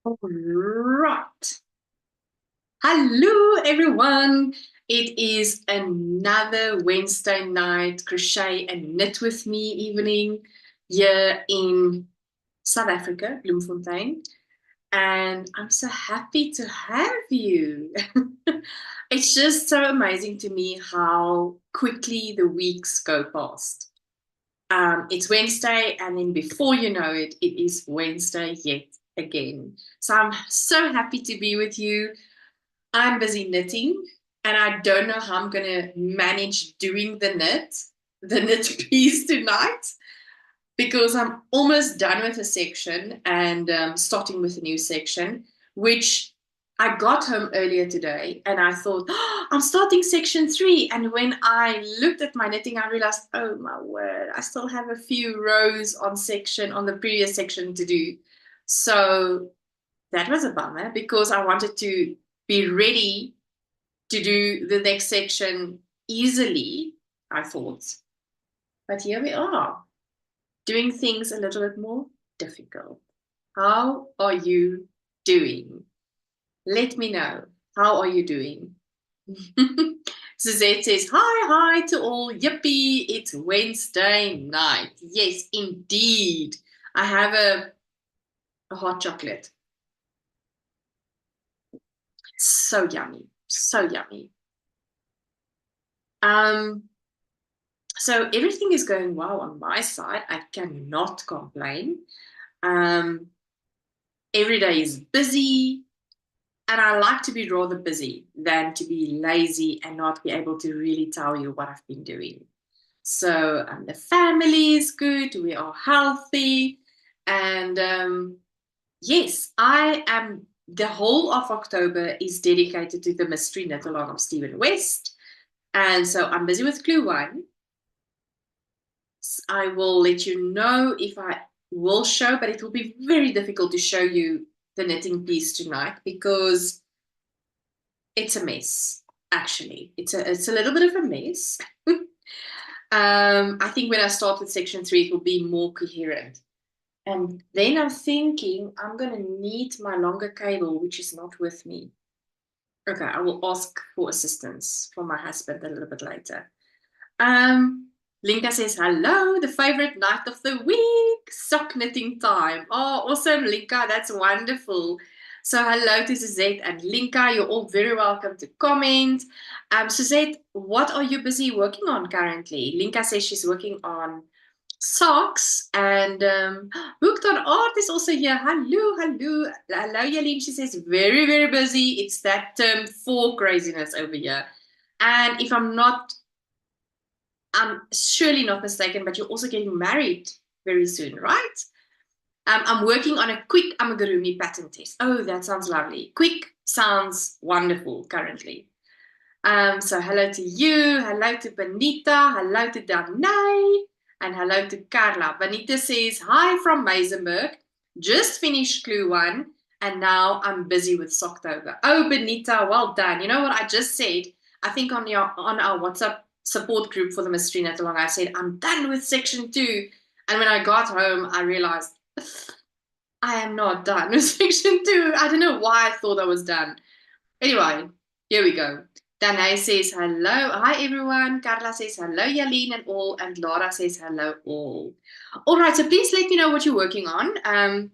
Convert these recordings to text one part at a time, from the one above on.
All right. Hello, everyone. It is another Wednesday night crochet and knit with me evening here in South Africa, Bloemfontein. And I'm so happy to have you. It's just so amazing to me how quickly the weeks go past. It's Wednesday, and then before you know it, it is Wednesday yet again. So I'm so happy to be with you. I'm busy knitting, and I don't know how I'm going to manage doing the knit piece tonight, because I'm almost done with a section and starting with a new section, which I got home earlier today and I thought, oh, I'm starting section 3. And when I looked at my knitting, I realized, oh my word, I still have a few rows on the previous section to do. So that was a bummer because I wanted to be ready to do the next section easily, I thought. But here we are, doing things a little bit more difficult. How are you doing? Let me know. How are you doing? Suzette says, hi to all. Yippee, it's Wednesday night. Yes, indeed. I have a hot chocolate. So yummy. So yummy. Um, so everything is going well on my side. I cannot complain. Um, every day is busy. And I like to be rather busy than to be lazy and not be able to really tell you what I've been doing. So the family is good, we are healthy. And yes, I am. The whole of October is dedicated to the mystery knit along of Stephen West. And so I'm busy with Clue 1. I will let you know if I will show, but it will be very difficult to show you the knitting piece tonight because it's a mess. Actually, it's a little bit of a mess. I think when I start with section 3, it will be more coherent. And then I'm thinking I'm gonna need my longer cable, which is not with me. Okay, I will ask for assistance from my husband a little bit later. Um, Linka says, hello, the favorite night of the week, sock knitting time. Oh, awesome, Linka, that's wonderful. So hello to Suzette and Linka. You're all very welcome to comment. Suzette, what are you busy working on currently? Linka says she's working on socks and Hooked on Art is also here. Hello, Jalene. She says very busy. It's that term 4 craziness over here. And if I'm surely not mistaken, but you're also getting married very soon, right? I'm working on a quick amigurumi pattern test. Oh, that sounds lovely. Quick sounds wonderful currently. So hello to you, hello to Benita, hello to Danai, and hello to Carla. Benita says, hi from Meisenberg. Just finished Clue 1, and now I'm busy with Socktober. Oh, Benita, well done. You know what I just said? I think on our WhatsApp support group for the Mystery Knit Along, I said, I'm done with section 2. And when I got home, I realized I am not done with section 2. I don't know why I thought I was done. Anyway, here we go. Danae says hello. Hi, everyone. Carla says hello, Jalene and all. And Laura says hello, all. All right, so please let me know what you're working on.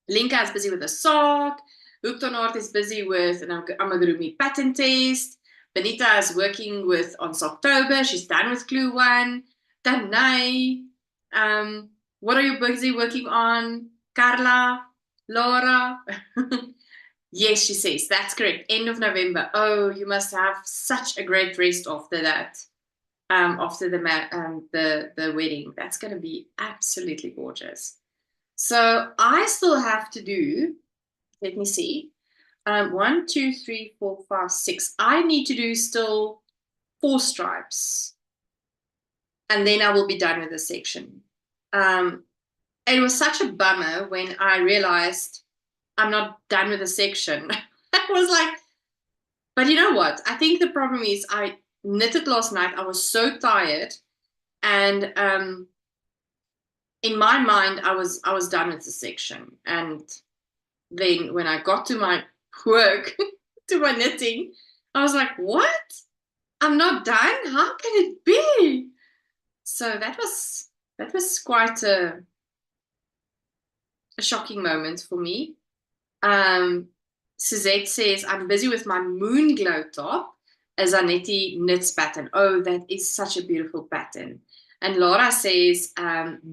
Linka is busy with a sock. Hooked on Art is busy with an amigurumi pattern test. Benita is working on Socktober. She's done with Clue 1. Danae, what are you busy working on? Carla, Laura. Yes, she says, that's correct. End of November. Oh, you must have such a great rest after that. After the wedding. That's going to be absolutely gorgeous. So I still have to do, let me see, 1, 2, 3, 4, 5, 6. I need to do still 4 stripes. And then I will be done with this section. It was such a bummer when I realized I'm not done with the section. I was like, but you know what? I think the problem is I knitted last night. I was so tired, and in my mind, I was done with the section, and then when I got to my work, to my knitting, I was like, what? I'm not done? How can it be? So that was quite a shocking moment for me. Suzette says, I'm busy with my moon glow top, a Zanetti knits pattern. Oh, that is such a beautiful pattern. And Laura says,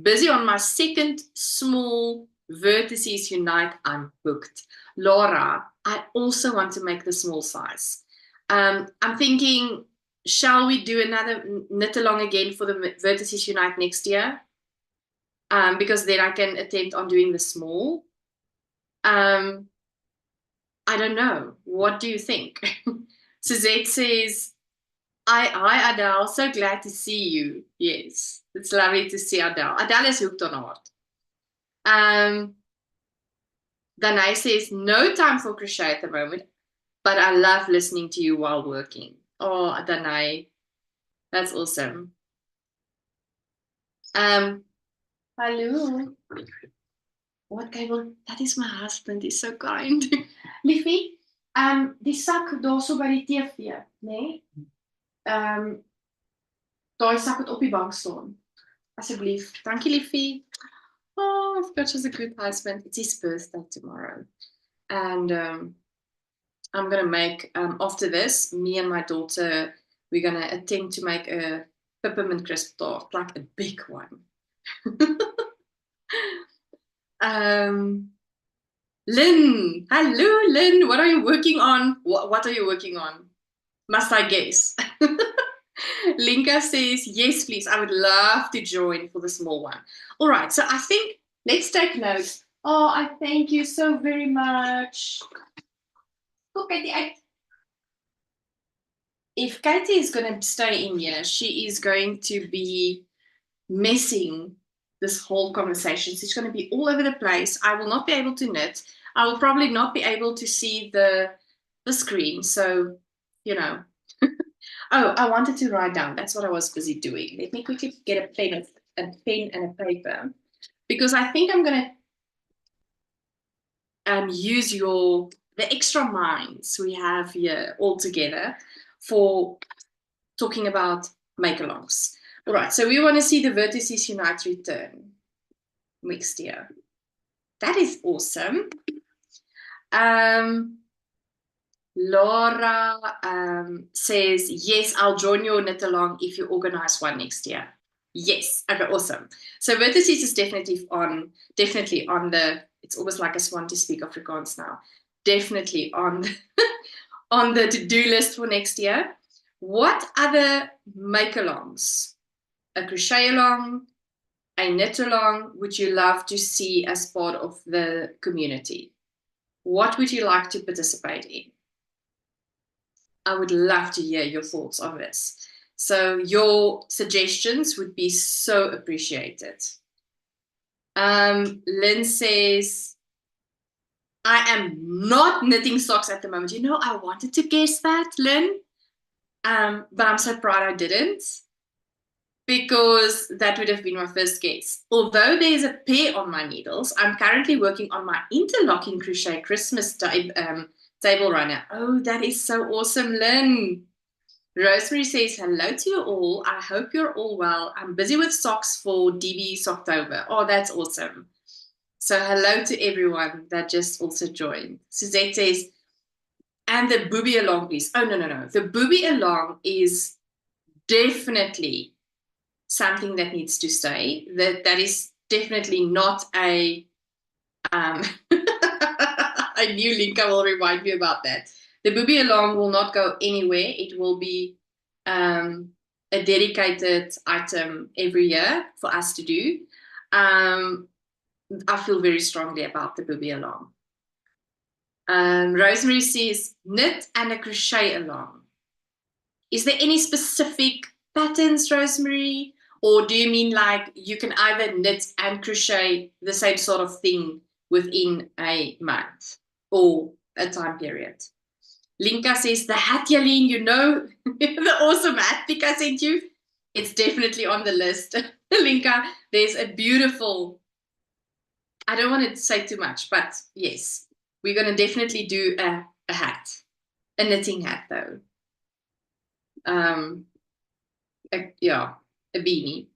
busy on my second small Vertices Unite, I'm booked. Laura, I also want to make the small size. I'm thinking, shall we do another knit along again for the Vertices Unite next year? Because then I can attempt on doing the small. I don't know. What do you think? Suzette says, hi, Adele. So glad to see you. Yes, it's lovely to see Adele. Adele is hooked on art. Danae says, no time for crochet at the moment, but I love listening to you while working. Oh, Danae, that's awesome. Hello. What cable? That is my husband. He's so kind. Liefie, die sak daar so by die TV, né? Daai sak wat op die bank staan. Asseblief. Dankie, liefie. Oh, I've got such a good husband. It's his birthday tomorrow. And I'm going to make, after this, me and my daughter, we're going to attempt to make a peppermint crisp tart, like a big one. Lynn, hello, Lynn. What are you working on? What are you working on? Must I guess? Linka says, yes, please. I would love to join for the small one. All right. So I think let's take notes. Oh, I thank you so very much. Look at the. If Katie is going to stay in here, she is going to be messing this whole conversation. She's going to be all over the place. I will not be able to knit. I will probably not be able to see the screen. So, you know. Oh, I wanted to write down. That's what I was busy doing. Let me quickly get a pen and a paper, because I think I'm going to use the extra minds we have here all together for talking about make-alongs. All right, so we want to see the Vertices Unite return next year. That is awesome. Laura says, yes, I'll join your knit along if you organize one next year. Yes, okay, awesome. So Vertices is definitely on the, it's almost like I want to speak Afrikaans now, definitely on the, on the to-do list for next year. What other make-alongs, a crochet along, a knit along, would you love to see as part of the community? What would you like to participate in? I would love to hear your thoughts on this. So your suggestions would be so appreciated. Lynn says, I am not knitting socks at the moment. You know, I wanted to guess that, Lynn, but I'm so proud I didn't, because that would have been my first guess. Although there's a pair on my needles, I'm currently working on my interlocking crochet Christmas table runner. Oh, that is so awesome, Lynn. Rosemary says, hello to you all. I hope you're all well. I'm busy with socks for DB's October. Oh, that's awesome. So hello to everyone that just also joined. Suzette says, and the booby along, please. Oh, no. The booby along is definitely something that needs to stay. That is definitely not a I knew Linka will remind me about that. The booby along will not go anywhere. It will be a dedicated item every year for us to do. I feel very strongly about the booby along. Rosemary says, knit and a crochet along. Is there any specific patterns, Rosemary? Or do you mean like you can either knit and crochet the same sort of thing within a month or a time period? Linka says, the hat, Jalene, you know, the awesome hat pic I sent you. It's definitely on the list. Linka, there's a beautiful, I don't want to say too much, but yes, We're going to definitely do a hat, a knitting hat though. Yeah, a beanie.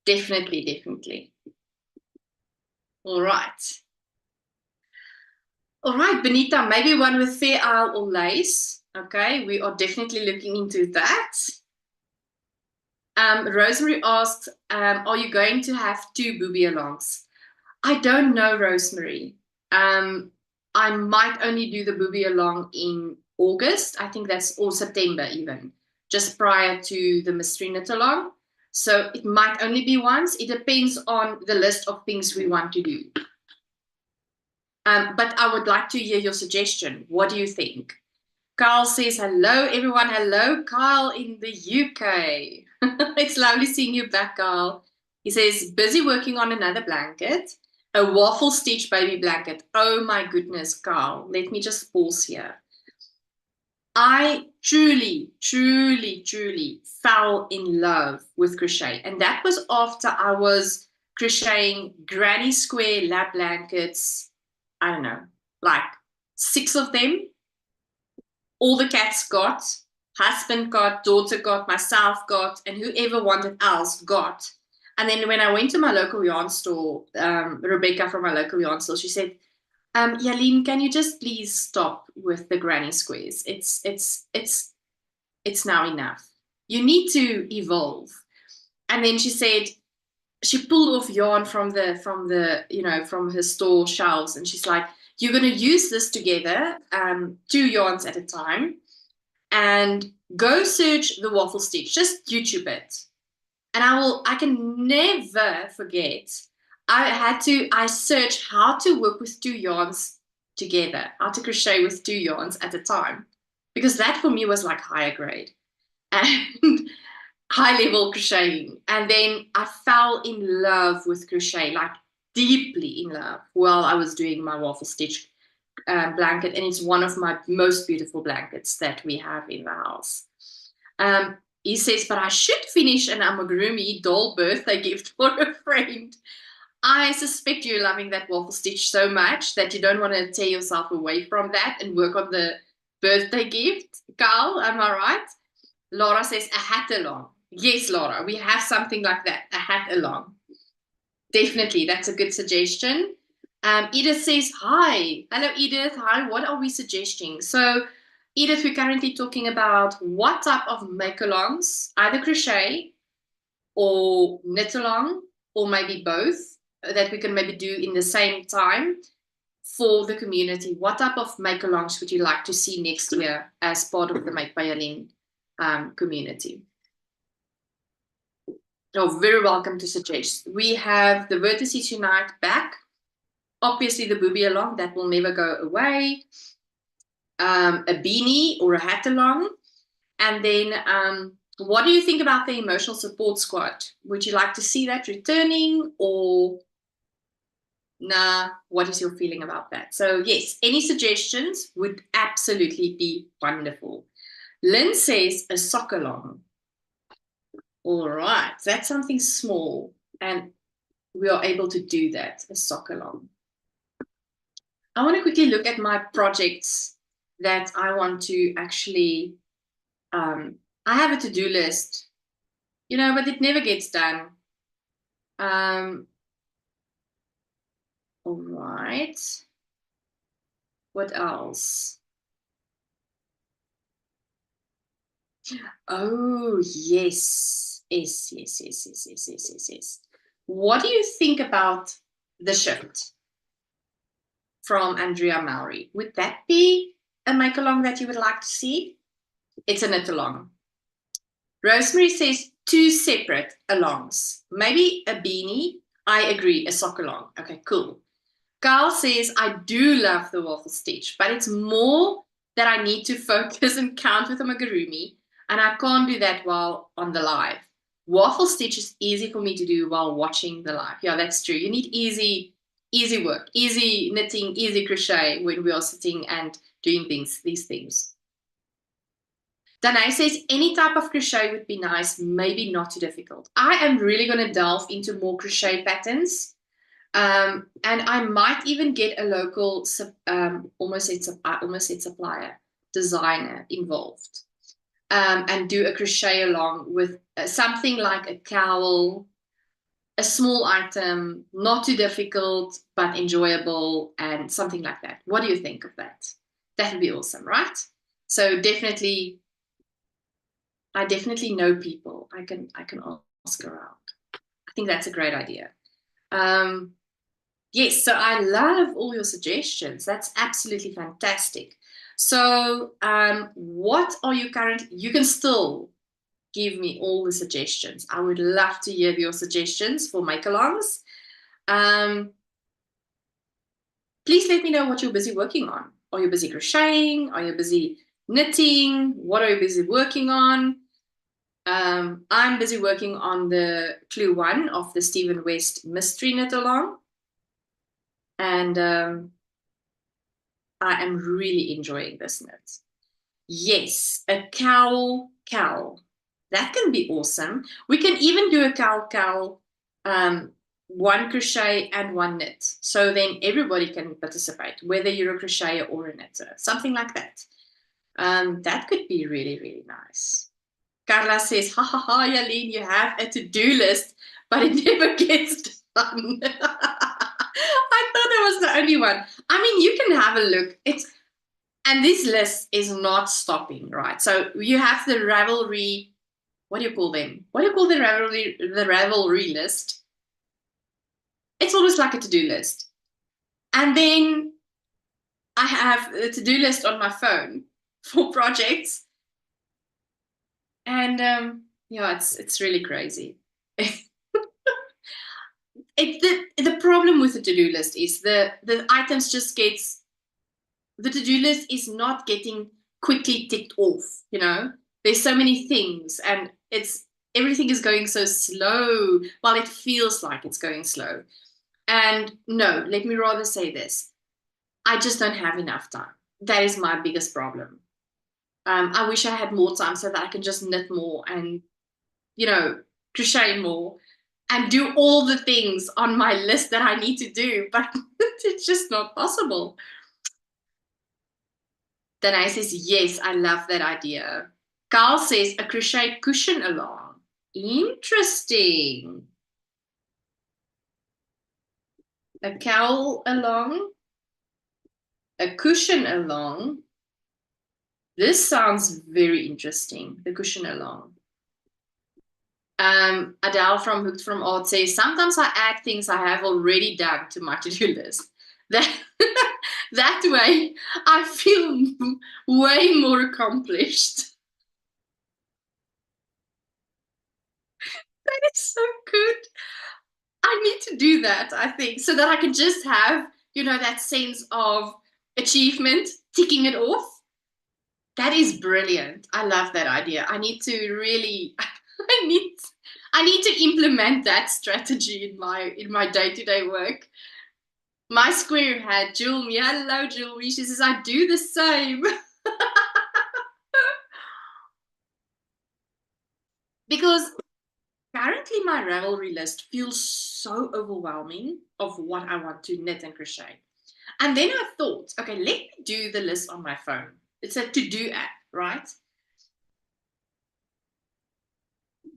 Definitely, definitely. All right. All right, Benita, maybe one with fair isle or lace. Okay, we are definitely looking into that. Rosemary asks, are you going to have 2 booby alongs? I don't know, Rosemary. I might only do the booby along in August. I think that's, or September even, just prior to the mystery knit along. So it might only be once. It depends on the list of things we want to do. But I would like to hear your suggestion. What do you think? Carl says, hello, everyone. Hello, Carl in the UK. It's lovely seeing you back, Carl. He says, busy working on another blanket, a waffle stitch baby blanket. Oh my goodness, Carl. Let me just pause here. I truly, truly, truly fell in love with crochet. And that was after I was crocheting granny square lap blankets. I don't know, like 6 of them. All the cats got, husband got, daughter got, myself got, and whoever wanted else got. And then when I went to my local yarn store, Rebecca from my local yarn store, she said, Jalene, can you just please stop with the granny squares? It's now enough. You need to evolve. And then she said, she pulled off yarn from her store shelves, and she's like, you're going to use this together, 2 yarns at a time, and go search the waffle stitch. Just YouTube it. And I can never forget, I searched how to work with 2 yarns together, how to crochet with 2 yarns at a time, because that for me was like higher grade and high level crocheting. And then I fell in love with crochet, like deeply in love, while I was doing my waffle stitch blanket. And it's one of my most beautiful blankets that we have in the house. He says, but I should finish an amigurumi doll birthday gift for a friend. I suspect you're loving that waffle stitch so much that you don't want to tear yourself away from that and work on the birthday gift. Carl, am I right? Laura says, a hat along. Yes, Laura, we have something like that, a hat along. Definitely, that's a good suggestion. Edith says, hi. Hello, Edith. Hi, what are we suggesting? So, Edith, we're currently talking about what type of make-alongs, either crochet or knit-along, or maybe both, that we can maybe do in the same time for the community. What type of make-alongs would you like to see next year as part of the Make by Jalene community? You're very welcome to suggest. We have the Vertices Unite back. Obviously, the booby along, that will never go away. A beanie or a hat along. And then what do you think about the emotional support squad? Would you like to see that returning, or nah, what is your feeling about that? So yes, any suggestions would absolutely be wonderful. Lynn says a sock along. All right, that's something small, and we are able to do that, a sock along. I want to quickly look at my projects that I want to actually, I have a to-do list, but it never gets done. All right. What else? Oh, yes. Yes. What do you think about the shift from Andrea Mowry? Would that be a make-along that you would like to see? It's a knit-along. Rosemary says 2 separate alongs. Maybe a beanie. I agree, a sock along. Okay, cool. Carl says, I do love the waffle stitch, but it's more that I need to focus and count with a amigurumi, and I can't do that while on the live. Waffle stitch is easy for me to do while watching the live. Yeah, that's true. You need easy work, easy knitting, easy crochet when we are sitting and doing these things. Danae says, any type of crochet would be nice, maybe not too difficult. I am really going to delve into more crochet patterns. And I might even get a local, almost said supplier, designer involved, and do a crochet along with something like a cowl, a small item, not too difficult, but enjoyable, and something like that. What do you think of that? That would be awesome, right? So definitely, I definitely know people. I can ask around. I think that's a great idea. Um, yes, so I love all your suggestions. That's absolutely fantastic. So, what are you currently? You can still give me all the suggestions. I would love to hear your suggestions for make-alongs. Um, please let me know what you're busy working on. Are you busy crocheting? Are you busy knitting? What are you busy working on? I'm busy working on the Clue 1 of the Stephen West Mystery Knit Along. And I am really enjoying this knit. Yes, a cowl. That can be awesome. We can even do a cowl, one crochet and one knit. So then everybody can participate, whether you're a crocheter or a knitter, something like that. That could be really, really nice. Carla says, ha ha ha, Jalene, you have a to-do list, but it never gets done. I thought that was the only one. I mean, you can have a look. And this list is not stopping, right? So you have the Ravelry. What do you call them? What do you call the Ravelry list? It's almost like a to-do list. And then I have a to-do list on my phone for projects. And yeah, it's really crazy. The problem with the to-do list is the items just gets the to-do list is not getting quickly ticked off, you know. There's so many things and it's everything is going so slow. Well, it feels like it's going slow. And no, let me rather say this. I just don't have enough time. That is my biggest problem. I wish I had more time so that I can just knit more and, you know, crochet more and do all the things on my list that I need to do, but it's just not possible. Danae says, yes, I love that idea. Carl says, a crochet cushion along. Interesting. A cowl along, a cushion along. This sounds very interesting, the cushion along. Adele from Hooked from Art says, sometimes I add things I have already done to my to-do list. That, that way, I feel way more accomplished. That is so good. I need to do that, I think, so that I can just have, you know, that sense of achievement, ticking it off. That is brilliant. I love that idea. I need to really, I need, I need to implement that strategy in my day-to-day work. My square had Julmi. Hello, Julmi. She says, I do the same. Because currently my Ravelry list feels so overwhelming of what I want to knit and crochet. And then I thought, okay, let me do the list on my phone. It's a to-do app, right?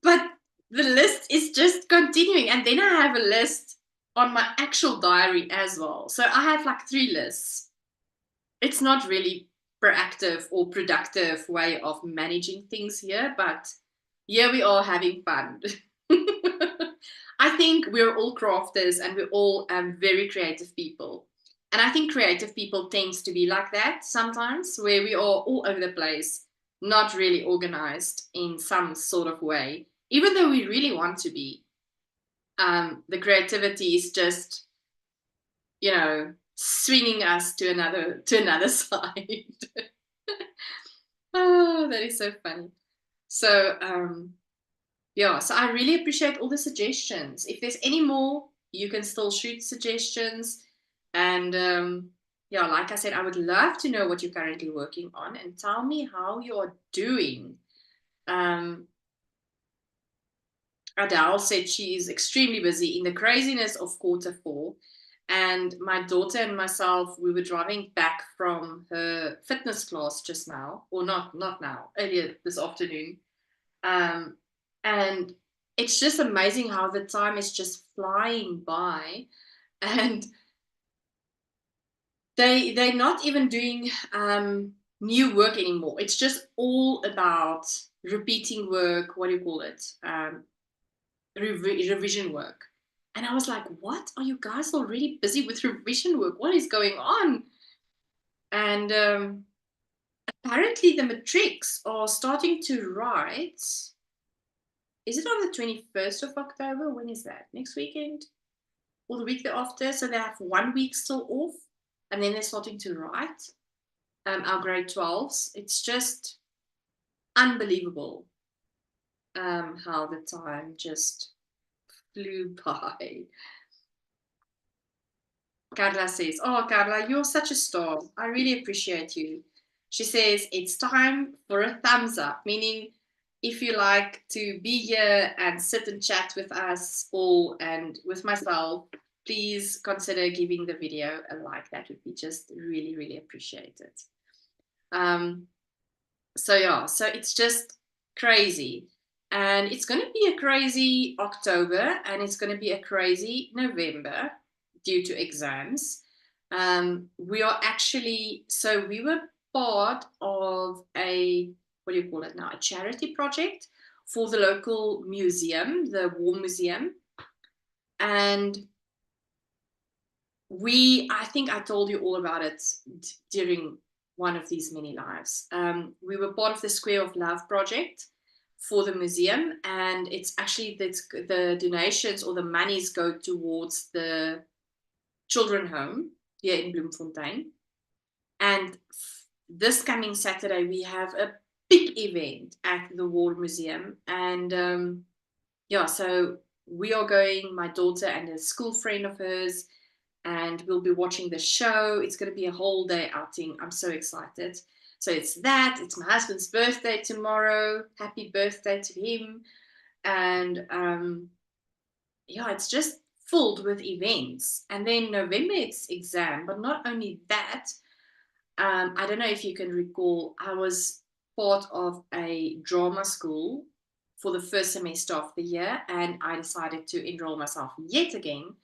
But the list is just continuing. And then I have a list on my actual diary as well. So I have like 3 lists. It's not really proactive or productive way of managing things here, but here we are having fun. I think we're all crafters and we're all very creative people. And I think creative people tends to be like that sometimes, where we are all over the place, not really organized in some sort of way, even though we really want to be. The creativity is just, you know, swinging us to another side. Oh, that is so funny. So, yeah, so I really appreciate all the suggestions. If there's any more, you can still shoot suggestions. And yeah, like I said, I would love to know what you're currently working on and tell me how you're doing. Um, Adele said she is extremely busy in the craziness of Q4. And my daughter and myself, we were driving back from her fitness class just now, or not now, earlier this afternoon. Um, and it's just amazing how the time is just flying by. And they're not even doing new work anymore. It's just all about repeating work. What do you call it? Revision work. And I was like, what? Are you guys already busy with revision work? What is going on? And apparently the matrics are starting to write. Is it on the 21st of October? When is that? Next weekend? Or the week thereafter? So they have 1 week still off. And then they're starting to write our grade 12s. It's just unbelievable how the time just flew by. Carla says, oh, Carla, you're such a star. I really appreciate you. She says, it's time for a thumbs up, meaning if you like to be here and sit and chat with us all and with myself, please consider giving the video a like. That would be just really, really appreciated. So yeah, so it's just crazy. And it's going to be a crazy October and it's going to be a crazy November due to exams. We are actually, so we were part of a, what do you call it now, a charity project for the local museum, the War Museum. And I think I told you all about it during one of these mini lives. We were part of the Square of Love project for the museum, and it's actually the donations or the monies go towards the children home here in Bloemfontein. And this coming Saturday, we have a big event at the War Museum. And yeah, so we are going, my daughter and a school friend of hers, and we'll be watching the show. It's going to be a whole day outing. I'm so excited. So it's that. It's my husband's birthday tomorrow. Happy birthday to him. And yeah, it's just filled with events. And then November, it's exam. But not only that, I don't know if you can recall, I was part of a drama school for the first semester of the year, and I decided to enroll myself yet again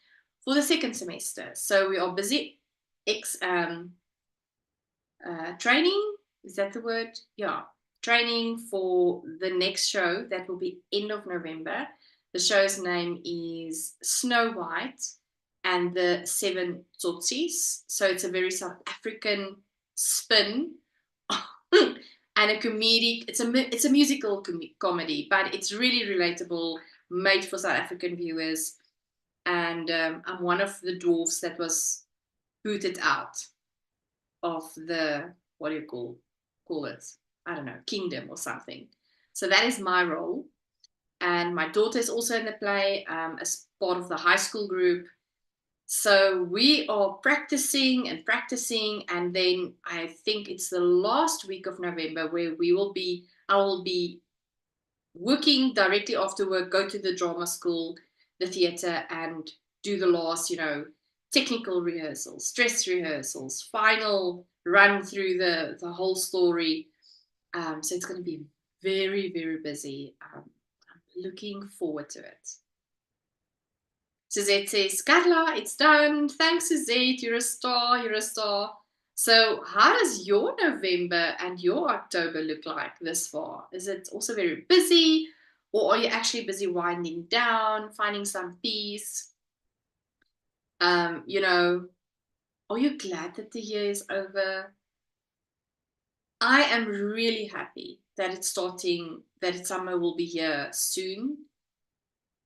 for the second semester. So we are busy training. Is that the word? Yeah. Training for the next show that will be end of November. The show's name is Snow White and the Seven Tsotsis. So it's a very South African spin and a comedic. It's a musical comedy, but it's really relatable, made for South African viewers. And I'm one of the dwarfs that was booted out of the, what do you call it? I don't know, kingdom or something. So that is my role. And my daughter is also in the play as part of the high school group. So we are practicing and practicing. And then I think it's the last week of November where I will be working directly after work, go to the drama school, the theater, and do the last, technical rehearsals, dress rehearsals, final run through the whole story. So it's going to be very, very busy. I'm looking forward to it. Suzette says, Carla, it's done. Thanks, Suzette. You're a star. You're a star. So how does your November and your October look like this far? Is it also very busy, or are you actually busy winding down, finding some peace? Are you glad that the year is over? I am really happy that it's starting, that summer will be here soon.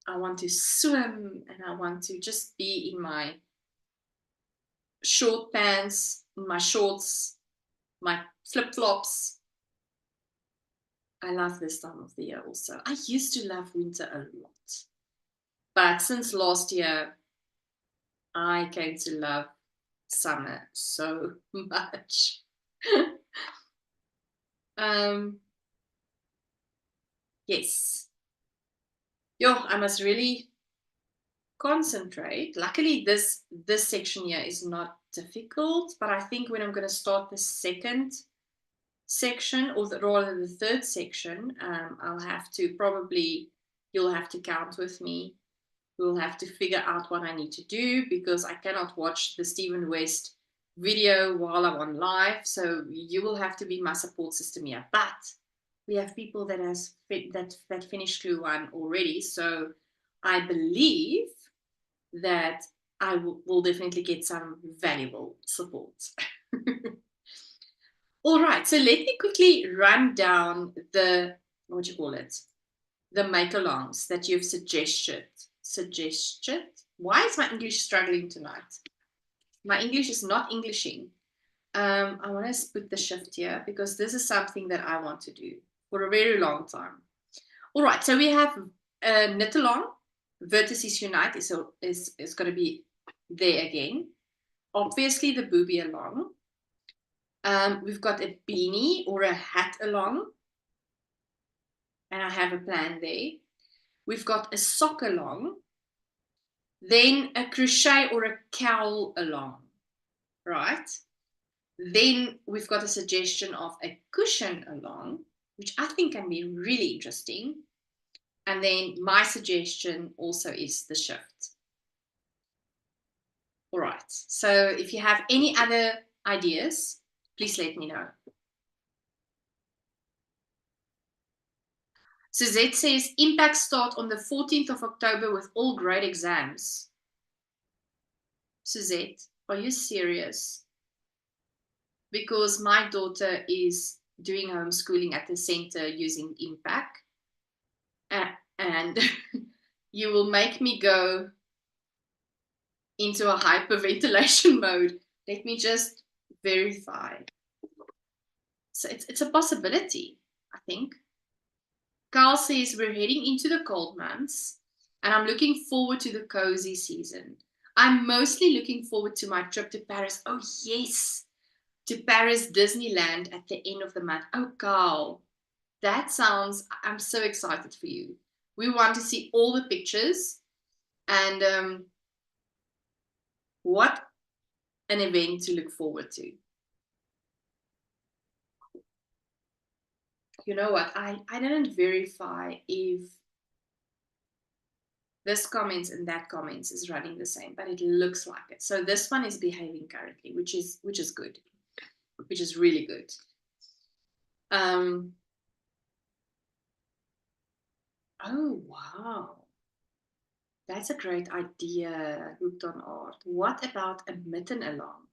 I want to swim and I want to just be in my short pants, in my shorts, my flip-flops. I love this time of the year also. I used to love winter a lot. But since last year, I came to love summer so much. Yes. Yo, I must really concentrate. Luckily, this section here is not difficult, but I think when I'm going to start the second section, or rather the third section, I'll have to probably, you'll have to count with me. We'll have to figure out what I need to do, because I cannot watch the Stephen West video while I'm on live. So you will have to be my support system here. But we have people that finished Clue 1 already. So I believe that I will definitely get some valuable support. All right, so let me quickly run down the, what do you call it? The make-alongs that you've suggested. Why is my English struggling tonight? My English is not Englishing. I want to put the shift here, because this is something that I want to do for a very long time. All right, so we have knit along. Vertices Unite is going to be there again. Obviously, the booby along. We've got a beanie or a hat along, and I have a plan there. We've got a sock along, then a crochet or a cowl along, right? Then we've got a suggestion of a cushion along, which I think can be really interesting. And then my suggestion also is the shift. All right, so if you have any other ideas, please let me know. Suzette says, impact start on the 14th of October with all grade exams. Suzette, are you serious? Because my daughter is doing homeschooling at the center using impact. And you will make me go into a hyperventilation mode. Let me just verify. So it's a possibility, I think. Carl says, we're heading into the cold months, and I'm looking forward to the cozy season. I'm mostly looking forward to my trip to Paris. Oh, yes, to Paris Disneyland at the end of the month. Oh, Carl, that sounds, I'm so excited for you. We want to see all the pictures, and what an event to look forward to. You know what? I didn't verify if this comments and that comments is running the same, but it looks like it. So this one is behaving currently, which is good, which is really good. Oh wow, that's a great idea, Hooked on Art. What about a mitten along,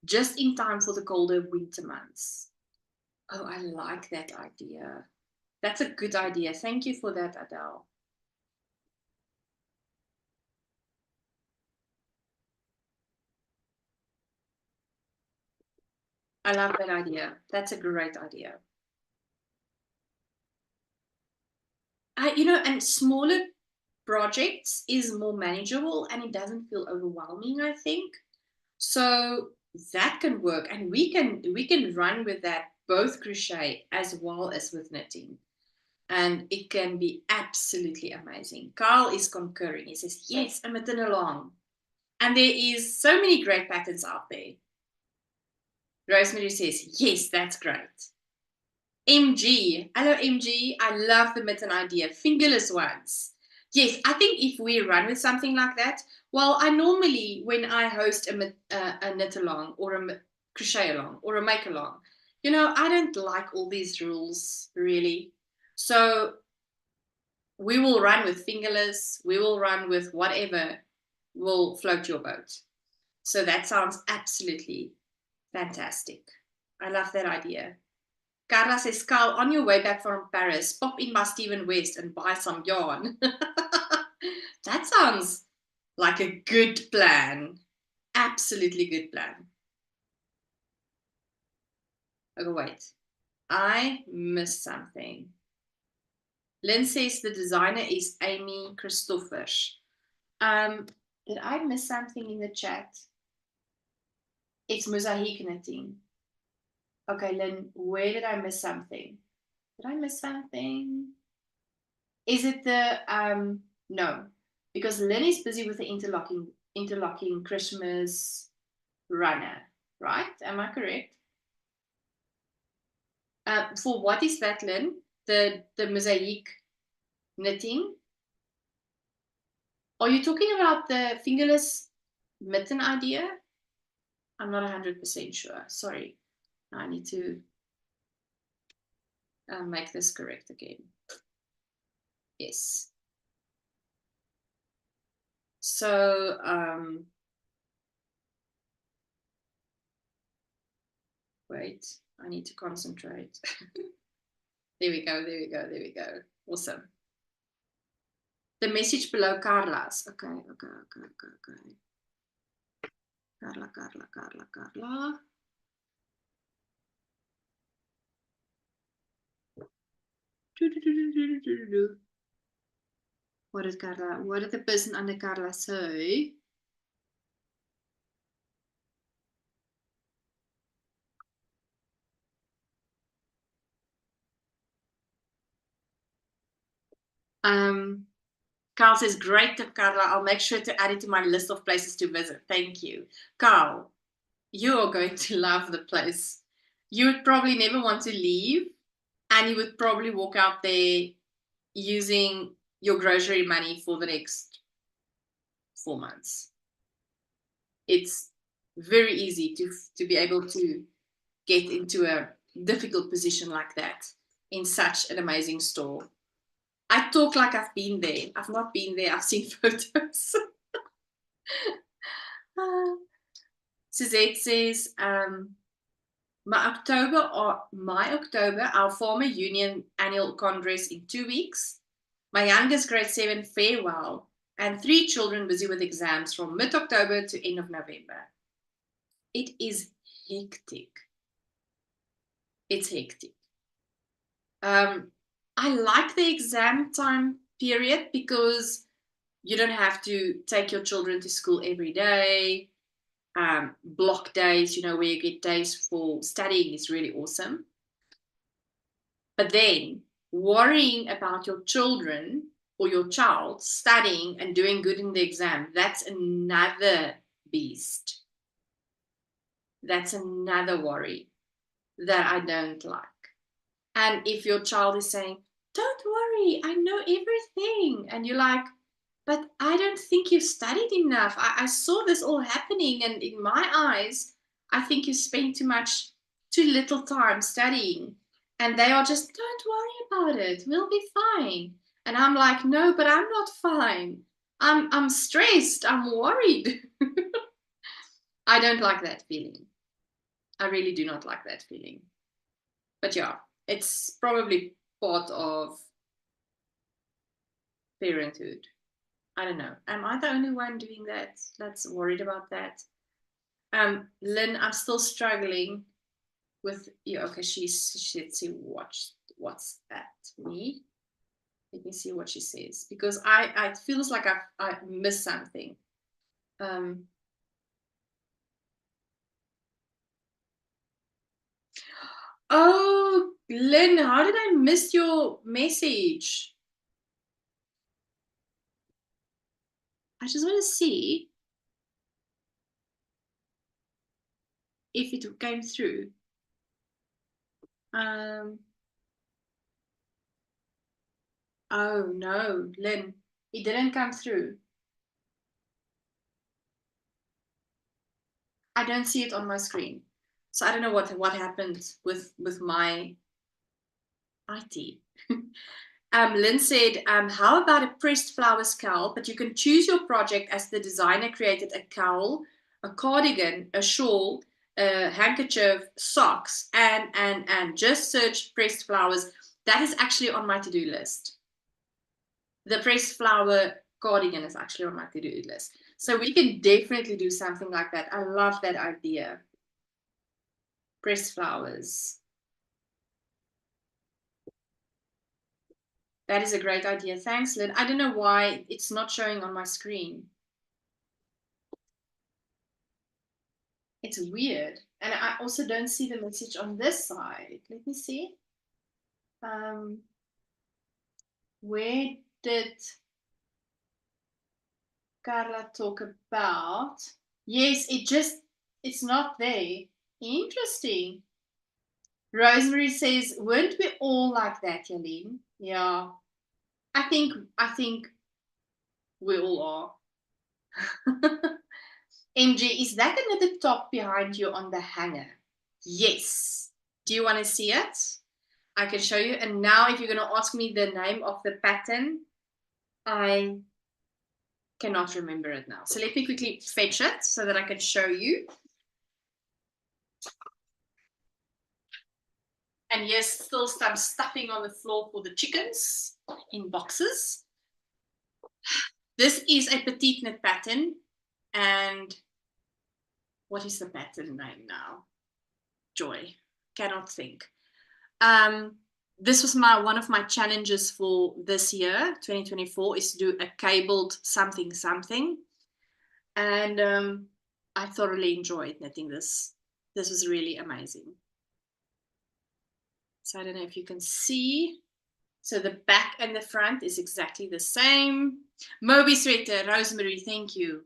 just in time for the colder winter months? Oh, I like that idea. That's a good idea. Thank you for that, Adele. I love that idea. That's a great idea. And smaller projects is more manageable and it doesn't feel overwhelming, I think. So that can work, and we can run with that, both crochet as well as with knitting. And it can be absolutely amazing. Carl is concurring. He says, yes, a mitten along. And there is so many great patterns out there. Rosemary says, yes, that's great. MG, hello MG, I love the mitten idea, fingerless ones. Yes, I think if we run with something like that, well, I normally, when I host a knit along or a crochet along or a make along, I don't like all these rules really. So we will run with fingerless, we will run with whatever will float your boat. So that sounds absolutely fantastic. I love that idea. Carla says, Carl, on your way back from Paris, pop in by Stephen West and buy some yarn. That sounds like a good plan. Absolutely good plan. Okay, wait. I missed something. Lynn says the designer is Amy Christoffers. Did I miss something in the chat? It's mosaic knitting. Okay, Lynn, where did I miss something? Did I miss something? Is it the no, because Lynn is busy with the interlocking Christmas runner, right? Am I correct? For what is that, Lynn? The mosaic knitting? Are you talking about the fingerless mitten idea? I'm not 100% sure. Sorry. I need to make this correct again. Yes. So, wait, I need to concentrate. There we go, there we go, there we go. Awesome. The message below Carla's. Okay, okay, okay, okay, okay. Carla, Carla, Carla, Carla. What did Carla, what did the person under Carla say? Carl says, great tip, Carla. I'll make sure to add it to my list of places to visit. Thank you. Carl, you are going to love the place. You would probably never want to leave, and you would probably walk out there using your grocery money for the next 4 months. It's very easy to be able to get into a difficult position like that in such an amazing store. I talk like I've been there. I've not been there. I've seen photos. Suzette says, my October, our former union annual congress in 2 weeks. My youngest grade 7 farewell, and 3 children busy with exams from mid-October to end of November. It is hectic. It's hectic. I like the exam time period because you don't have to take your children to school every day. Block days, where you get days for studying is really awesome. But then worrying about your children or your child studying and doing good in the exam, that's another beast. That's another worry that I don't like. And if your child is saying, don't worry, I know everything. And you're like, but I don't think you've studied enough. I saw this all happening. And in my eyes, I think you spend too little time studying. And they are just, don't worry about it. We'll be fine. And I'm like, no, but I'm not fine. I'm stressed. I'm worried. I don't like that feeling. I really do not like that feeling. But yeah, it's probably part of parenthood. I don't know. Am I the only one doing that? That's worried about that. Lynn, I'm still struggling with you. Okay, she said, see what's at me. Let me see what she says because I it feels like I missed something. Oh, Lynn, how did I miss your message? I just want to see if it came through. Oh no, Lynn, it didn't come through. I don't see it on my screen. So I don't know what happened with my IT. Lynn said, how about a pressed flowers cowl? But you can choose your project as the designer created a cowl, a cardigan, a shawl, a handkerchief, socks, and just search pressed flowers. That is actually on my to-do list. The pressed flower cardigan is actually on my to-do list. So we can definitely do something like that. I love that idea. Pressed flowers. That is a great idea. Thanks, Lynn. I don't know why it's not showing on my screen. It's weird. And I also don't see the message on this side. Let me see. Where did Carla talk about? Yes, it's not there. Interesting. Rosemary says, weren't we all like that, Jalene? Yeah. I think we all are. MG, is that another top behind you on the hanger? Yes. Do you want to see it? I can show you. And now if you're going to ask me the name of the pattern, I cannot remember it now. So let me quickly fetch it so that I can show you. And here's still some stuffing on the floor for the chickens in boxes. This is a petite knit pattern. And what is the pattern name now? Joy. Cannot think. This was one of my challenges for this year, 2024, is to do a cabled something. And I thoroughly enjoyed knitting this. This was really amazing. So I don't know if you can see. So the back and the front is exactly the same. Moby sweater, Rosemary, thank you.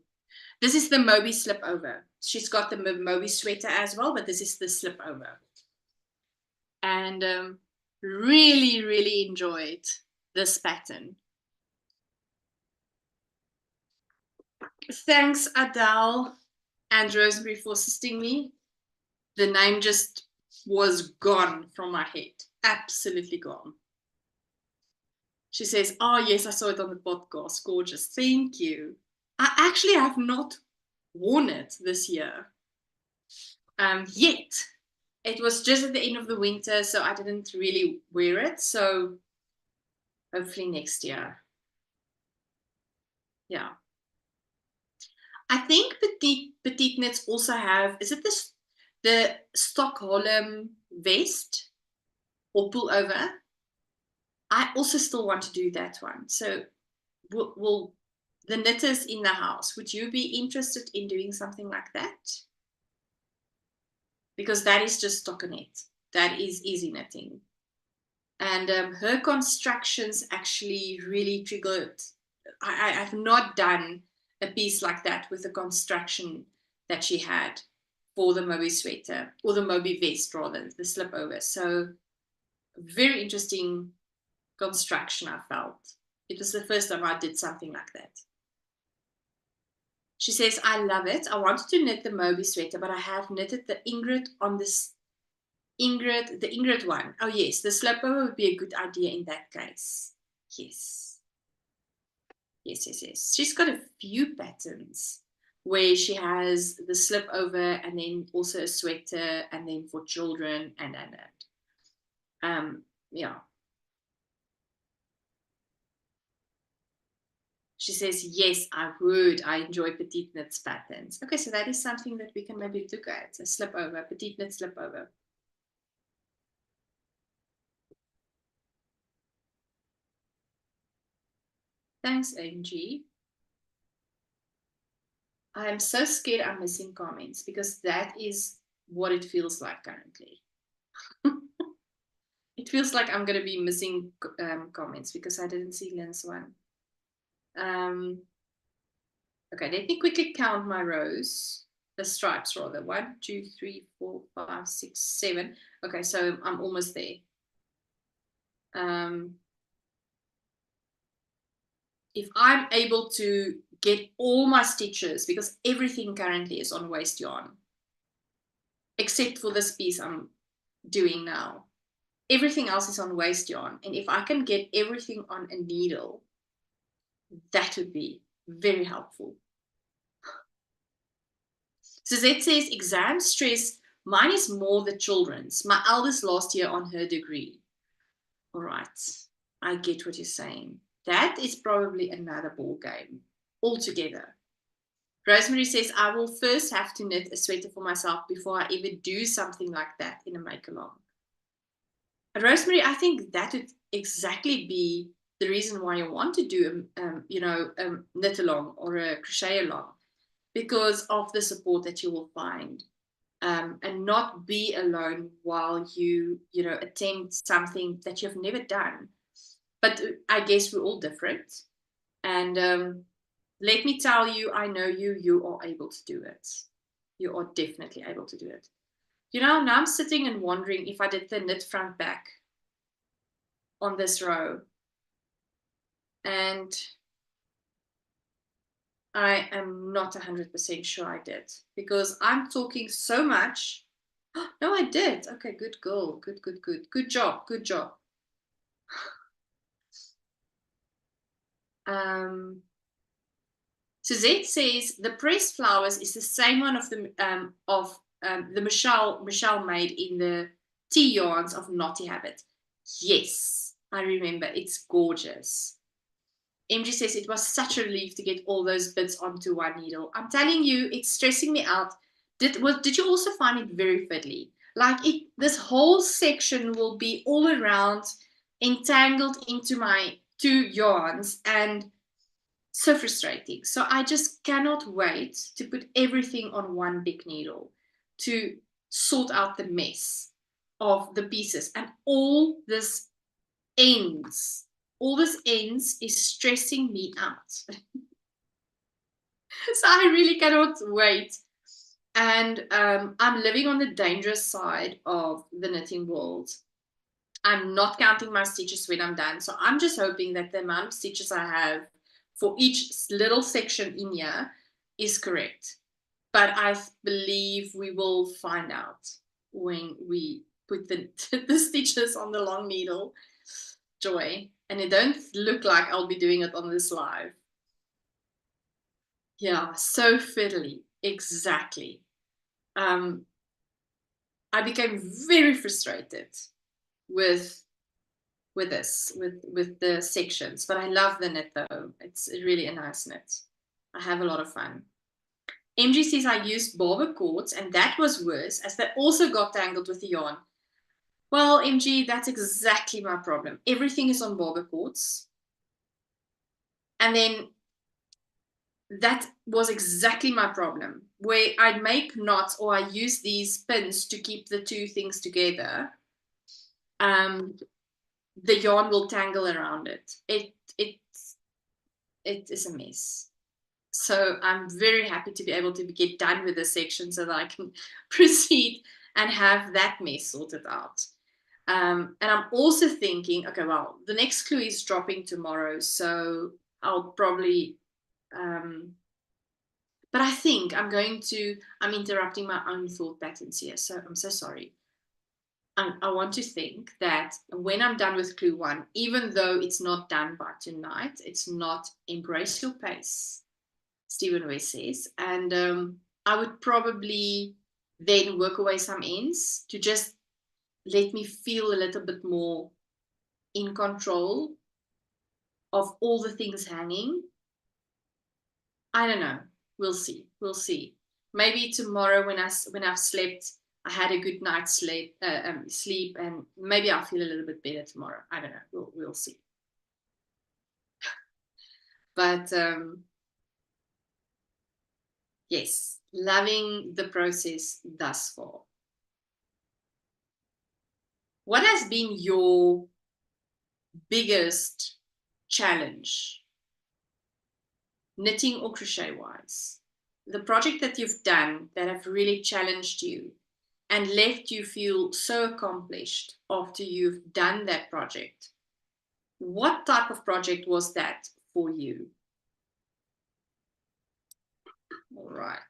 This is the Moby slip over. She's got the Moby sweater as well, but this is the slip over. And really, really enjoyed this pattern. Thanks, Adele and Rosemary, for assisting me. The name just was gone from my head. Absolutely gone. She says, oh, yes, I saw it on the podcast. Gorgeous. Thank you. I actually have not worn it this year yet. It was just at the end of the winter, so I didn't really wear it. So hopefully next year. Yeah. I think petite knits also have, is it the Stockholm vest or pullover? I also still want to do that one. So will the knitters in the house, would you be interested in doing something like that? Because that is just stockinette. That is easy knitting. And her constructions actually really triggered. I've not done a piece like that with the construction that she had for the Moby sweater, or the Moby vest rather, the slip over. So very interesting construction, I felt. It was the first time I did something like that. She says, I love it. I wanted to knit the Moby sweater, but I have knitted the Ingrid on this the Ingrid one. Oh yes, the slip over would be a good idea in that case. Yes. Yes. She's got a few patterns where she has the slip over and then also a sweater and then for children and. Yeah. She says, yes, I would. I enjoy petite knits patterns. Okay, so that is something that we can maybe look at, a slip over, petite knit slip over. Thanks, Angie. I am so scared I'm missing comments because that is what it feels like currently. It feels like I'm going to be missing comments because I didn't see Lynn's one. Okay, let me quickly count my rows, the stripes rather. 1, 2, 3, 4, 5, 6, 7. Okay, so I'm almost there. If I'm able to get all my stitches, because everything currently is on waste yarn, except for this piece I'm doing now. Everything else is on waste yarn. And if I can get everything on a needle, that would be very helpful. Suzette says, exam stress, mine is more the children's. My eldest last year on her degree. All right, I get what you're saying. That is probably another ball game altogether. Rosemary says, I will first have to knit a sweater for myself before I even do something like that in a make-along. Rosemary, I think that would exactly be the reason why you want to do a knit along or a crochet along, because of the support that you will find, and not be alone while you attempt something that you've never done. But I guess we're all different. And let me tell you, I know you are able to do it. You are definitely able to do it. You know, now I'm sitting and wondering if I did the knit front back on this row. And I am not 100% sure I did, because I'm talking so much. No, I did. Okay, good girl. Good, good, good. Good job. Good job. Suzette says the pressed flowers is the same one of the Michelle made in the tea yarns of Knotty Habit. Yes, I remember. It's gorgeous. MG says it was such a relief to get all those bits onto one needle. I'm telling you, it's stressing me out. Did you also find it very fiddly? Like this whole section will be all around, entangled into my two yarns, and so frustrating. So I just cannot wait to put everything on one big needle to sort out the mess of the pieces. And all this ends is stressing me out. So I really cannot wait. And I'm living on the dangerous side of the knitting world. I'm not counting my stitches when I'm done. So I'm just hoping that the amount of stitches I have for each little section in here is correct. But I believe we will find out when we put the stitches on the long needle. Joy. And it don't look like I'll be doing it on this live. Yeah, so fiddly. Exactly. I became very frustrated with the sections, but I love the knit though. It's really a nice knit. I have a lot of fun. MG says I used barber cords and that was worse as they also got tangled with the yarn. Well, MG, that's exactly my problem. Everything is on barber cords. And then that was exactly my problem, where I'd make knots or I use these pins to keep the two things together. The yarn will tangle around it. It is a mess. So I'm very happy to be able to get done with this section so that I can proceed and have that mess sorted out. And I'm also thinking, okay, well, the next clue is dropping tomorrow, so I'll probably but I think I'm interrupting my own thought patterns here, so I'm so sorry. I want to think that when I'm done with clue one, even though it's not done by tonight, it's not embrace your pace, Stephen West says. And I would probably then work away some ends to just let me feel a little bit more in control of all the things hanging. I don't know. We'll see. We'll see. Maybe tomorrow when I've slept, I had a good night's sleep, and maybe I'll feel a little bit better tomorrow. I don't know. We'll see. But yes, loving the process thus far. What has been your biggest challenge, knitting or crochet wise? The project that you've done that have really challenged you and left you feel so accomplished after you've done that project. What type of project was that for you? All right.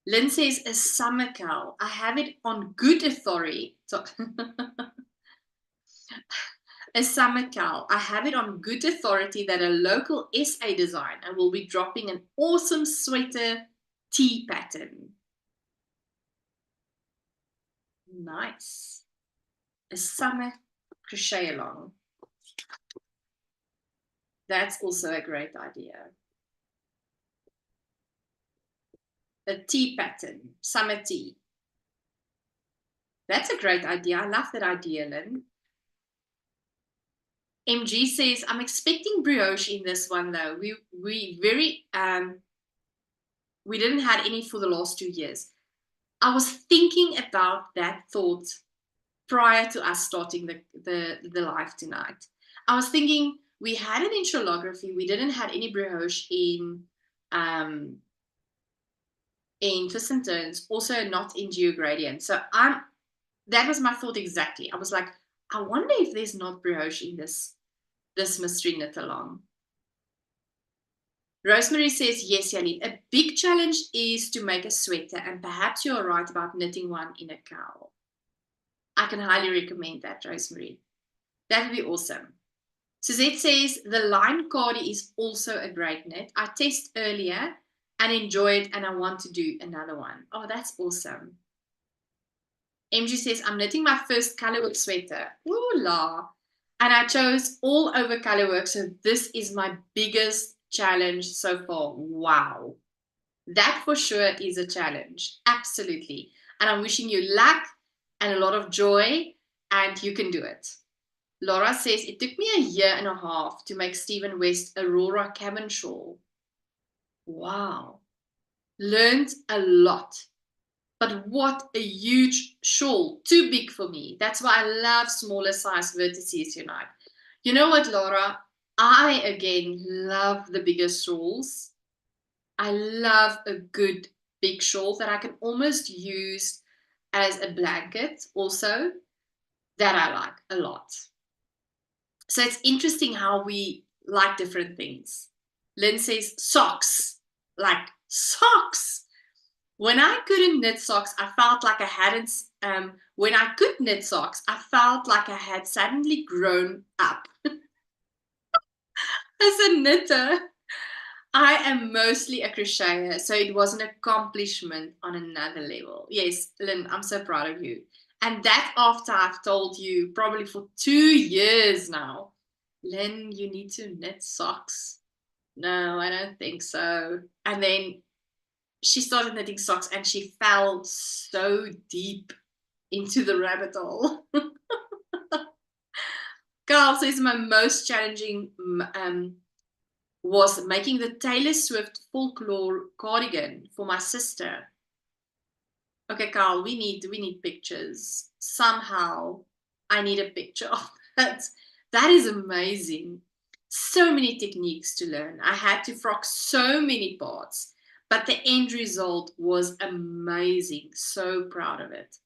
Lynn says a summer cowl. I have it on good authority. So a summer cowl. I have it on good authority that a local SA designer will be dropping an awesome sweater tee pattern. Nice. A summer crochet along. That's also a great idea. A tee pattern, summer tee. That's a great idea. I love that idea, Lynn. MG says, I'm expecting brioche in this one though. We very We didn't have any for the last 2 years. I was thinking about that thought prior to us starting the live tonight. I was thinking we had it in shellography. We didn't have any brioche in twists and turns, also not in geogradient. So that was my thought exactly. I was like, I wonder if there's not brioche in this mystery knit along. Rosemary says, yes, Jalene. A big challenge is to make a sweater, and perhaps you're right about knitting one in a cowl. I can highly recommend that, Rosemary. That would be awesome. Suzette says, the line cardi is also a great knit. I tested earlier and enjoyed, and I want to do another one. Oh, that's awesome. MG says, I'm knitting my first colorwork sweater. Ooh la. And I chose all over colorwork, so this is my biggest challenge so far. Wow. That for sure is a challenge. Absolutely. And I'm wishing you luck and a lot of joy, and you can do it. Laura says, it took me a year and a half to make Stephen West Aurora cabin shawl. Wow. Learned a lot. But what a huge shawl. Too big for me. That's why I love smaller size vertices, you know. You know what, Laura? I, again, love the bigger shawls. I love a good big shawl that I can almost use as a blanket also. That I like a lot. So it's interesting how we like different things. Lynn says socks, like socks. When I couldn't knit socks, I felt like I hadn't, when I could knit socks, I felt like I had suddenly grown up. As a knitter, I am mostly a crocheter, so it was an accomplishment on another level. Yes, Lynn, I'm so proud of you. And that after I've told you probably for 2 years now, Lynn, you need to knit socks. No, I don't think so. And then she started knitting socks and she fell so deep into the rabbit hole. Carl says my most challenging was making the Taylor Swift folklore cardigan for my sister. Okay, Carl, we need pictures. Somehow I need a picture of that. That is amazing. So many techniques to learn. I had to frock so many parts, but the end result was amazing. So proud of it.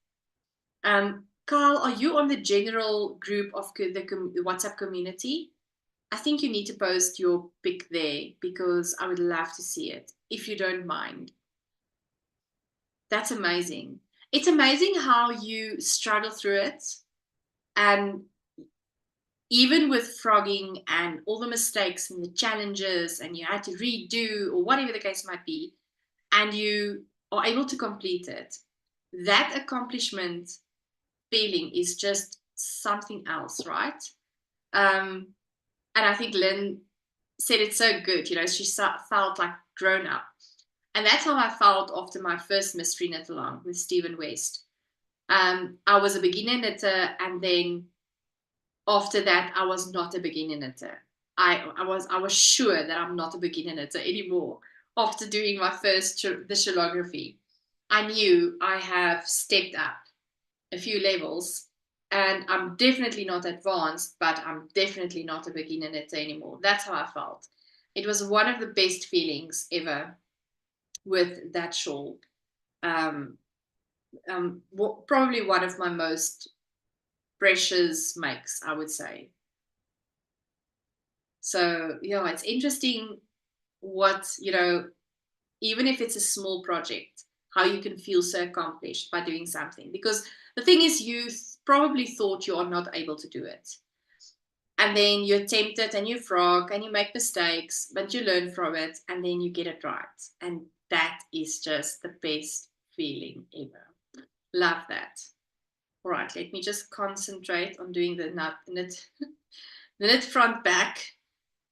Carl, are you on the general group of the WhatsApp community? I think you need to post your pic there because I would love to see it, if you don't mind. That's amazing. It's amazing how you struggle through it. And even with frogging and all the mistakes and the challenges, and you had to redo or whatever the case might be, and you are able to complete it, that accomplishment feeling is just something else, right? And I think Lynn said it so good, you know, she felt like grown up. And that's how I felt after my first mystery knit along with Stephen West. I was a beginner knitter, and then after that, I was not a beginner knitter. I was sure that I'm not a beginner knitter anymore after doing my first the shellography. I knew I have stepped up a few levels, and I'm definitely not advanced, but I'm definitely not a beginner knitter anymore. That's how I felt. It was one of the best feelings ever with that shawl. Probably one of my most precious makes, I would say. So, yeah, it's interesting what, you know, even if it's a small project, how you can feel so accomplished by doing something. Because the thing is, you probably thought you are not able to do it. And then you attempt it and you frog and you make mistakes, but you learn from it and then you get it right. And that is just the best feeling ever. Love that. All right, let me just concentrate on doing the knit front back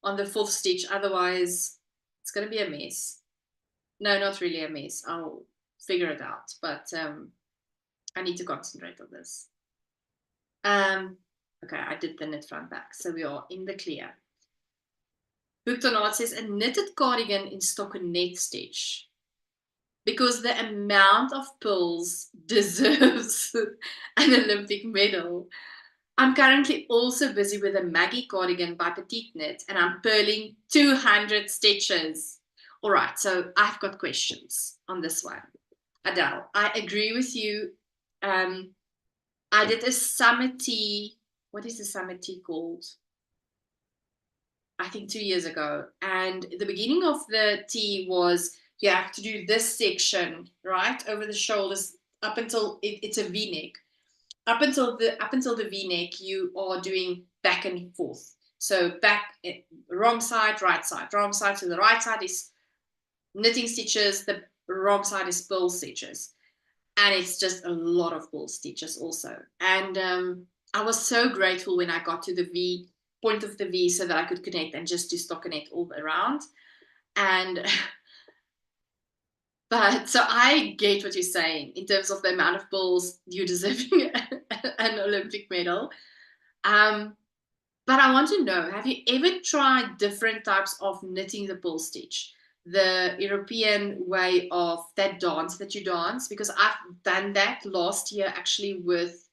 on the 4th stitch. Otherwise, it's going to be a mess. No, not really a mess. I'll figure it out, but I need to concentrate on this. Okay, I did the knit front back, so we are in the clear. Booked on Art says, a knitted cardigan in stockinette stitch. because the amount of pulls deserves an Olympic medal. I'm currently also busy with a Maggie cardigan by Petite Knit, and I'm purling 200 stitches. All right, so I've got questions on this one. Adele, I agree with you. I did a summer tea. What is the summer tea called? I think 2 years ago. And the beginning of the tea was you have to do this section, right? Over the shoulders up until it's a V-neck. Up until the V-neck, you are doing back and forth. So back, wrong side, right side, wrong side. So the right side is knitting stitches, the wrong side is purl stitches. And it's just a lot of purl stitches also. And I was so grateful when I got to the V, point of the V, so that I could connect and just do stockinette all around. And but so I get what you're saying in terms of the amount of pulls you deserving an Olympic medal. But I want to know, have you ever tried different types of knitting the pull stitch? The European way of that dance that you dance? Because I've done that last year actually with,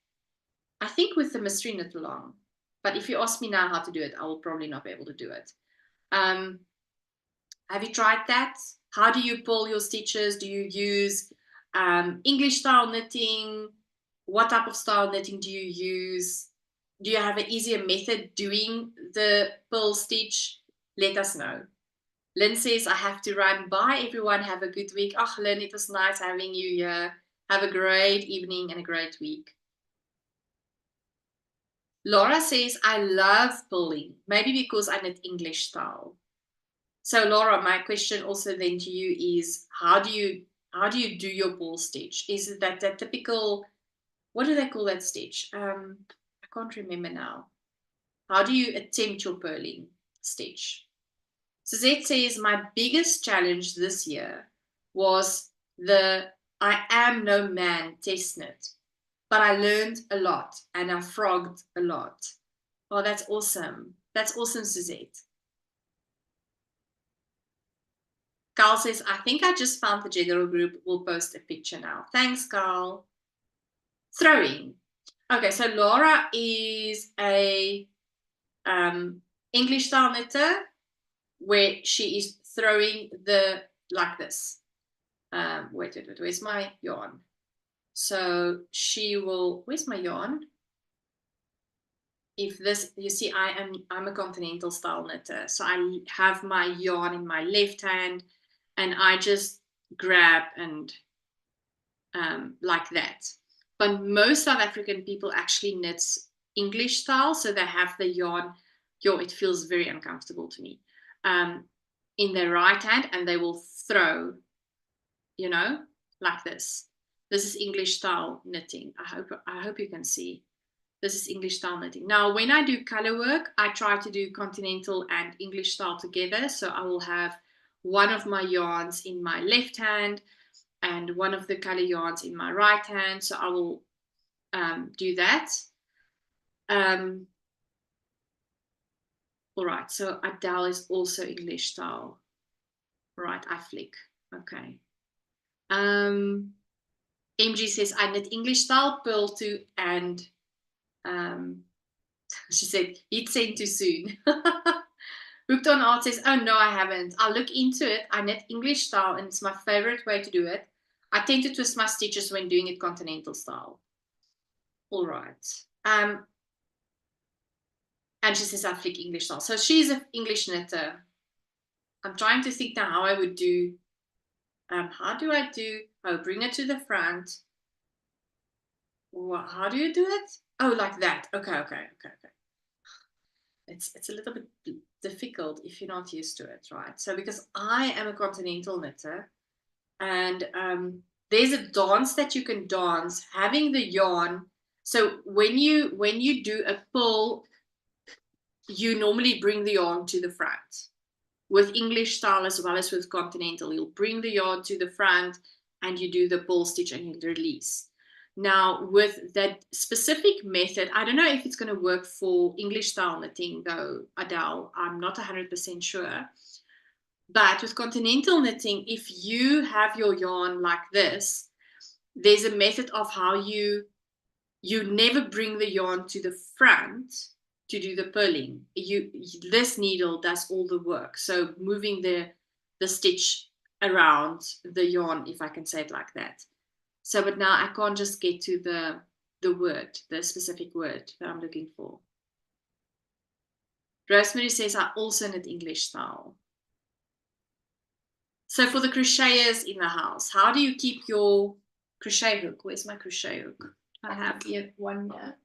I think with the mystery knit along. But if you ask me now how to do it, I will probably not be able to do it. Have you tried that? How do you pull your stitches? Do you use English style knitting? What type of style knitting do you use? Do you have an easier method doing the pull stitch? Let us know. Lynn says, I have to run. Bye, everyone. Have a good week. Oh, Lynn, it was nice having you here. Have a great evening and a great week. Laura says, I love pulling. Maybe because I knit English style. So Laura, my question also then to you is, how do you do your pull stitch? Is it that typical, what do they call that stitch? I can't remember now. How do you attempt your purling stitch? Suzette says, my biggest challenge this year was the I am no man test knit, but I learned a lot and I frogged a lot. Oh, that's awesome. That's awesome, Suzette. Carl says, I think I just found the general group. We'll post a picture now. Thanks, Carl. Throwing. Okay, so Laura is a English style knitter where she is throwing the, like this. Wait, where's my yarn? So she will, where's my yarn? If this, you see, I'm a continental style knitter. So I have my yarn in my left hand and I just grab and like that. But most South African people actually knit English style, so they have the yarn. It feels very uncomfortable to me. In their right hand, and they will throw, like this. This is English style knitting. I hope you can see. This is English style knitting. Now, when I do color work, I try to do continental and English style together. So I will have one of my yarns in my left hand and one of the color yarns in my right hand. So I will do that. All right, so Adele is also English style. All right, I flick. Okay. MG says, I knit English style, purl too, and she said, he'd sent too soon. Hooked on Art says, oh no, I haven't. I'll look into it. I knit English style and it's my favorite way to do it. I tend to twist my stitches when doing it continental style. All right. And she says, I flick English style. So she's an English knitter. I'm trying to think now how I would do. How do I do? Oh, bring it to the front. How do you do it? Oh, like that. Okay. It's a little bit difficult if you're not used to it, right? So because I am a continental knitter, and there's a dance that you can dance having the yarn. So when you do a pull, you normally bring the yarn to the front. With English style as well as with continental, you'll bring the yarn to the front and you do the pull stitch and you release. Now, with that specific method, I don't know if it's going to work for English style knitting, though, Adele. I'm not 100% sure. But with continental knitting, if you have your yarn like this, there's a method of how you never bring the yarn to the front to do the purling. This needle does all the work. So moving the stitch around the yarn, if I can say it like that. So, but now I can't just get to the word, the specific word that I'm looking for. Rosemary says, I also knit English style. So for the crocheters in the house, how do you keep your crochet hook? Where's my crochet hook? I have here one here.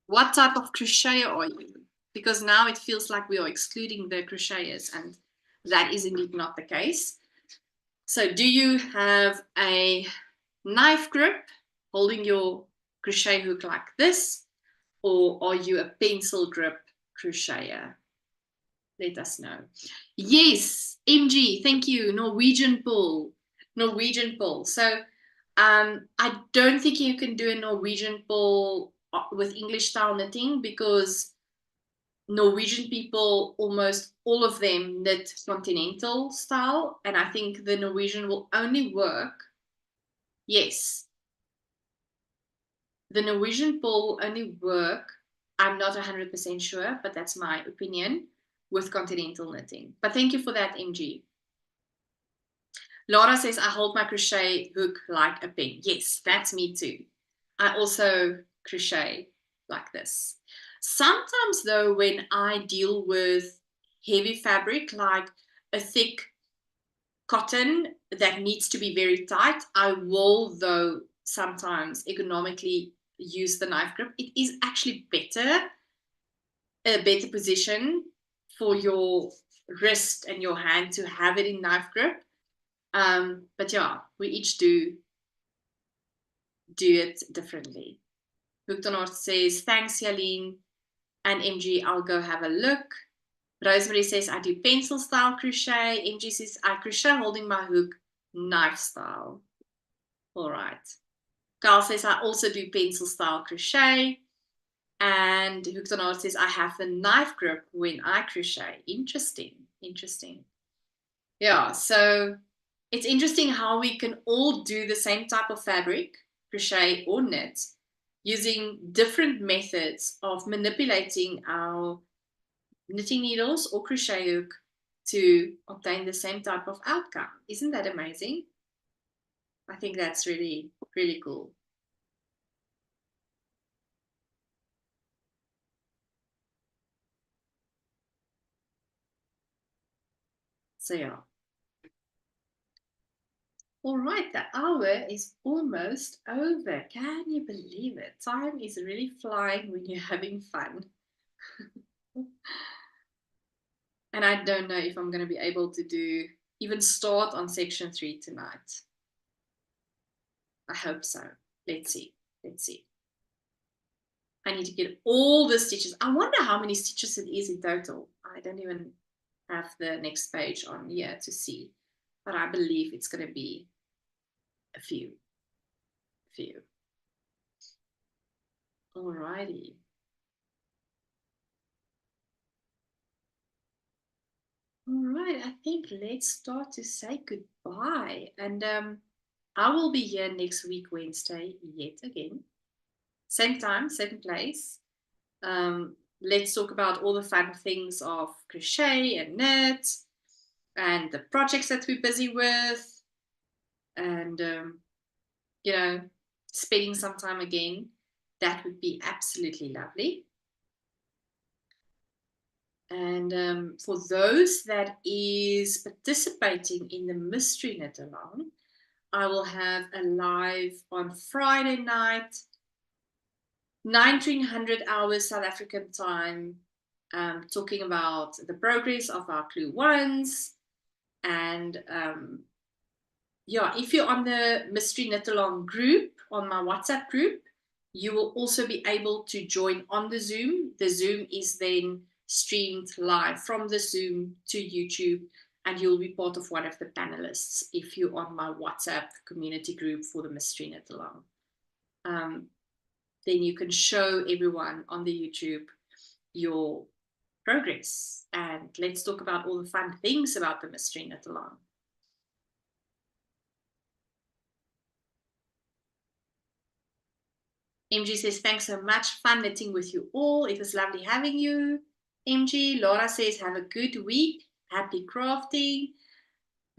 What type of crocheter are you? Because now it feels like we are excluding the crocheters, and that is indeed not the case. So do you have a knife grip holding your crochet hook like this, or are you a pencil grip crocheter? Let us know. Yes, MG, thank you. Norwegian pull. Norwegian pull. So I don't think you can do a Norwegian pull with English style knitting, because Norwegian people, almost all of them, knit continental style, and I think the Norwegian will only work. Yes, the Norwegian pull will only work. I'm not 100% sure, but that's my opinion with continental knitting. But thank you for that, MG. Laura says, I hold my crochet hook like a pen. Yes, that's me too. I also crochet like this. Sometimes though, when I deal with heavy fabric, like a thick cotton that needs to be very tight, I will though sometimes economically use the knife grip. It is actually a better position for your wrist and your hand to have it in knife grip. But yeah, we each do it differently. Hooked says, thanks, Jalene. And MG, I'll go have a look. Rosemary says, I do pencil style crochet. MG says, I crochet holding my hook knife style. All right. Carl says, I also do pencil style crochet. And Hooked says, I have the knife grip when I crochet. Interesting. Interesting. Yeah, so it's interesting how we can all do the same type of fabric, crochet or knit, using different methods of manipulating our knitting needles or crochet hook to obtain the same type of outcome. Isn't that amazing? I think that's really, really cool. So yeah. All right, the hour is almost over. Can you believe it? Time is really flying when you're having fun. And I don't know if I'm going to be able to even start on section 3 tonight. I hope so. Let's see. Let's see. I need to get all the stitches. I wonder how many stitches it is in total. I don't even have the next page on here to see, but I believe it's going to be a few. Alrighty. All right, I think let's start to say goodbye. And I will be here next week, Wednesday, yet again. Same time, same place. Let's talk about all the fun things of crochet and knit and the projects that we're busy with, and spending some time again. That would be absolutely lovely. And for those that is participating in the mystery knit along, I will have a live on Friday night, 1900 hours South African time, talking about the progress of our clue ones. And if you're on the mystery knit along group, on my WhatsApp group, you will also be able to join on the Zoom. The Zoom is then streamed live from the Zoom to YouTube, and you'll be part of one of the panelists if you're on my WhatsApp community group for the mystery knit along. then you can show everyone on the YouTube your progress. And let's talk about all the fun things about the mystery knit along. MG says, thanks so much. Fun knitting with you all. It was lovely having you. MG. Laura says, have a good week. Happy crafting.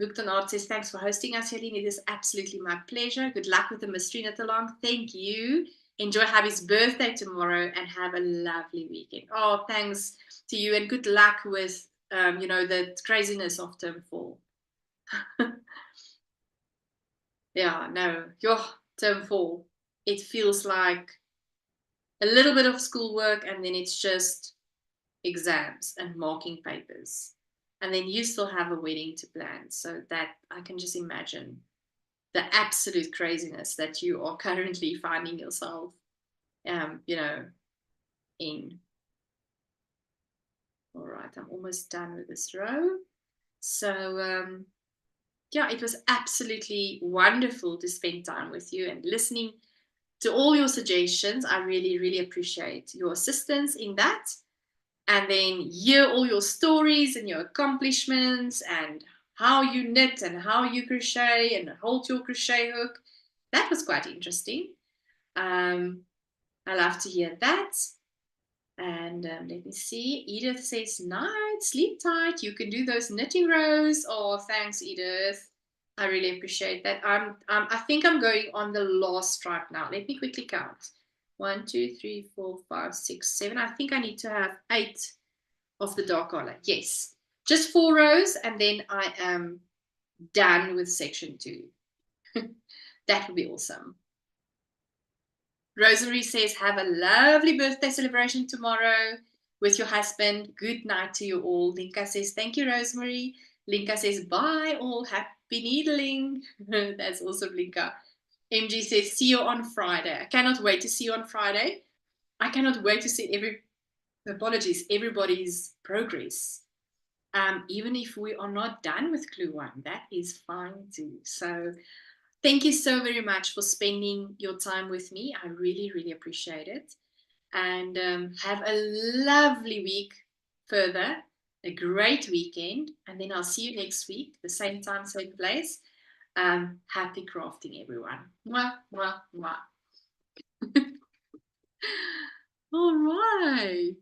Victor Art says, thanks for hosting us, Jalene. It is absolutely my pleasure. Good luck with the mystery knit along. Thank you. Enjoy Hubby's birthday tomorrow and have a lovely weekend. Oh, thanks to you and good luck with, the craziness of term 4. Yeah, no, your term 4, it feels like a little bit of schoolwork and then it's just exams and marking papers. And then you still have a wedding to plan. So that I can just imagine the absolute craziness that you are currently finding yourself, in. All right, I'm almost done with this row. So, yeah, it was absolutely wonderful to spend time with you and listening to all your suggestions. I really, really appreciate your assistance in that. And then hear all your stories and your accomplishments and how you knit and how you crochet and hold your crochet hook. That was quite interesting. I love to hear that. And let me see. Edith says, night, sleep tight. You can do those knitting rows. Oh, thanks, Edith. I really appreciate that. I think I'm going on the last stripe now. Let me quickly count. 1, 2, 3, 4, 5, 6, 7. I think I need to have 8 of the dark color. Yes, just 4 rows, and then I am done with section 2. That would be awesome. Rosemary says, have a lovely birthday celebration tomorrow with your husband. Good night to you all. Linka says, thank you, Rosemary. Linka says, bye all. Happy needling. That's awesome, Linka. MG says, see you on Friday. I cannot wait to see you on Friday. I cannot wait to see everybody's progress. Even if we are not done with clue 1, that is fine too. So thank you so very much for spending your time with me. I really, really appreciate it. And have a lovely week further, a great weekend. And then I'll see you next week, the same time, same place. Happy crafting, everyone. Mwah, mwah, mwah. All right.